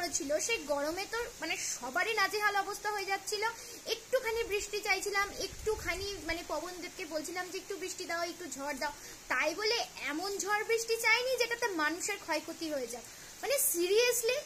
হয়েছিল সেই গরমে তো মানে সবারই নাজেহাল অবস্থা হয়ে যাচ্ছিল। একটুখানি বৃষ্টি চাইছিলাম, একটুখানি মানে পবনদেবকে বলছিলাম যে একটু বৃষ্টি দাও, একটু ঝড় দাও, তাই বলে এমন ঝড় বৃষ্টি চাইনি যেটাতে মানুষের ক্ষয়ক্ষতি হয়ে যায়। মানে সিরিয়াসলি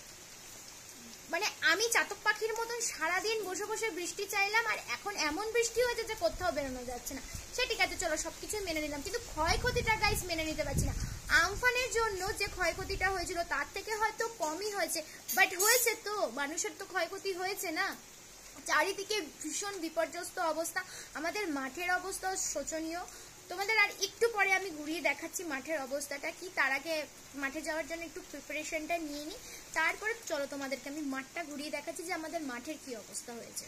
মানে আমি চাতক পাখির মতন সারাদিন বসে বসে বৃষ্টি চাইলাম, আর এখন এমন বৃষ্টি হয়েছে যে কোথাও বেরোনো যাচ্ছে না। সে ঠিক আছে, চলো সবকিছু মেনে নিলাম, কিন্তু ক্ষয়ক্ষতিটা গাইস মেনে নিতে পারছি না। আমফানের জন্য যে ক্ষয়ক্ষতিটা হয়েছিল তার থেকে হয়তো কমই হয়েছে, বাট হয়েছে তো, মানুষের তো ক্ষয়ক্ষতি হয়েছে না। চারিদিকে ভীষণ বিপর্যস্ত অবস্থা, আমাদের মাঠের অবস্থা শোচনীয়। তোমাদের আর একটু পরে আমি ঘুরিয়ে দেখাচ্ছি মাঠের অবস্থাটা কি। তার আগে মাঠে যাওয়ার জন্য একটু প্রিপারেশনটা নিয়ে নিই, তারপরে চলো তোমাদেরকে আমি মাঠটা ঘুরিয়ে দেখাচ্ছি যে আমাদের মাঠের কি অবস্থা হয়েছে।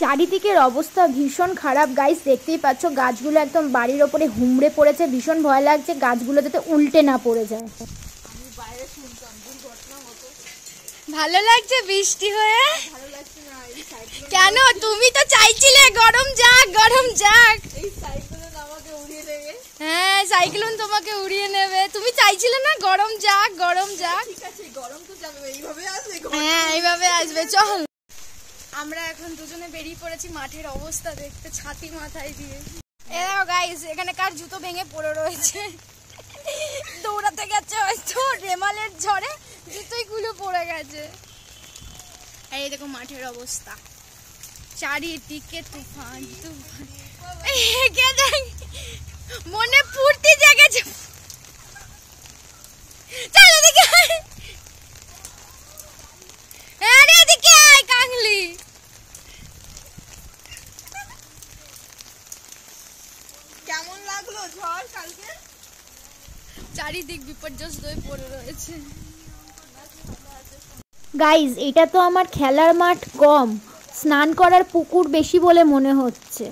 চারিদিকের অবস্থা ভীষণ খারাপ গাইস, দেখতেই পাচ্ছ গাছগুলো একদম বাড়ির ওপরে হুমড়ে পড়েছে। ভীষণ ভয় লাগছে গাছগুলো যাতে উল্টে না পড়ে যায়। আমি বাইরে শুনতাম দুর্ঘটনা হতো। ভালো লাগছে বৃষ্টি হয়ে? ভালো লাগছে না, এই সাইক্লোন। কেন? তুমি তো চাইছিলে গরম যাক, গরম যাক। এই সাইক্লোন আমাকে উড়িয়ে দেবে। হ্যাঁ, সাইক্লোন তোমাকে উড়িয়ে নেবে। তুমি চাইছিলে না গরম যাক, গরম যাক। ঠিক আছে, গরম তো যাবে, এইভাবে আসবে। হ্যাঁ, এইভাবে আসবে। চল, আমরা এখন দুজনে বেরিয়ে পড়েছি মাঠের অবস্থা দেখতে, ছাতি মাথায় দিয়ে। এরাও গাইস, এখানে কার জুতো ভেঙে পড়ে রয়েছে, দৌড়াতে গেছে হয়তো রেমালের ঝড়ে জুতোই গুলো পড়ে গেছে। এই দেখো মাঠের অবস্থা, চারিদিকে তুফান তুফান। মনে ফুর্তি জেগেছে। চল এদিকে, আরে এদিকে আয় কাংলি। কেমন লাগলো ঝড় কালকে? চারিদিক বিপর্যস্ত হয়ে পড়ে রয়েছে। গাইজ, এটা তো আমার খেলার মাঠ কম, স্নান করার পুকুর বেশি বলে মনে হচ্ছে।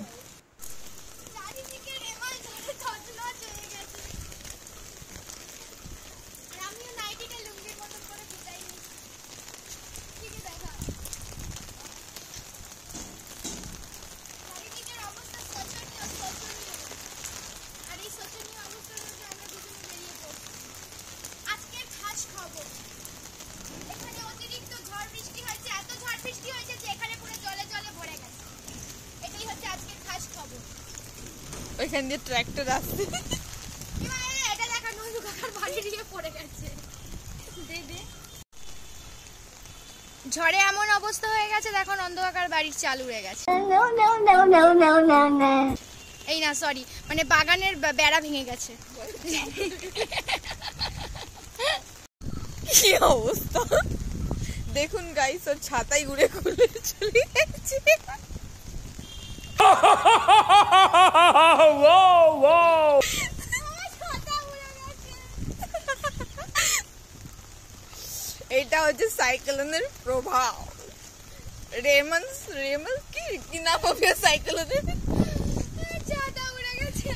ওইখান দিয়ে ট্রাক্টর আসছে। ঝড়ে এমন অবস্থা হয়ে গেছে, দেখো অন্ধকার বাড়ির চাল উড়ে গেছে। এই না, সরি, মানে বাগানের বেড়া ভেঙে গেছে। কি অবস্থা দেখুন গাইস, ওর ছাতাই উড়ে খুলে চলে গেছে। এটা হচ্ছে সাইক্লোনের প্রভাব। রেমন কি নাম হবে সাইক্লোনের? ছাতা উড়ে গেছে।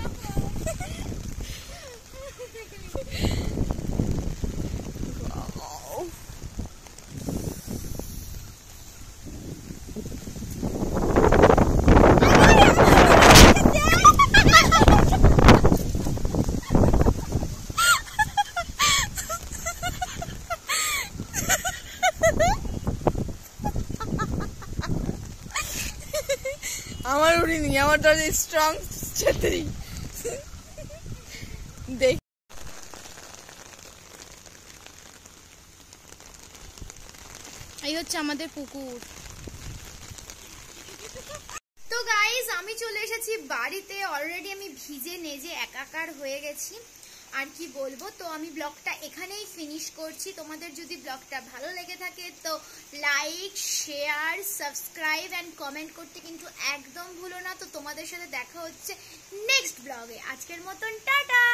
আমার উড়িনি, আমার তো স্ট্রং ছাত্রী। দেখ, এই হচ্ছে আমাদের পুকুর। তো গাইজ, আমি চলে এসেছি বাড়িতে। অলরেডি আমি ভিজে নেজে একাকার হয়ে গেছি, আর কি বলবো। তো আমি ব্লগটা এখানেই ফিনিশ করছি। তোমাদের যদি ব্লগটা ভালো লেগে থাকে তো like, share, subscribe and comment করতে কিন্তু একদম ভুলো না। তো তোমাদের সাথে দেখা হচ্ছে নেক্সট ব্লগে। আজকের মতন টাটা।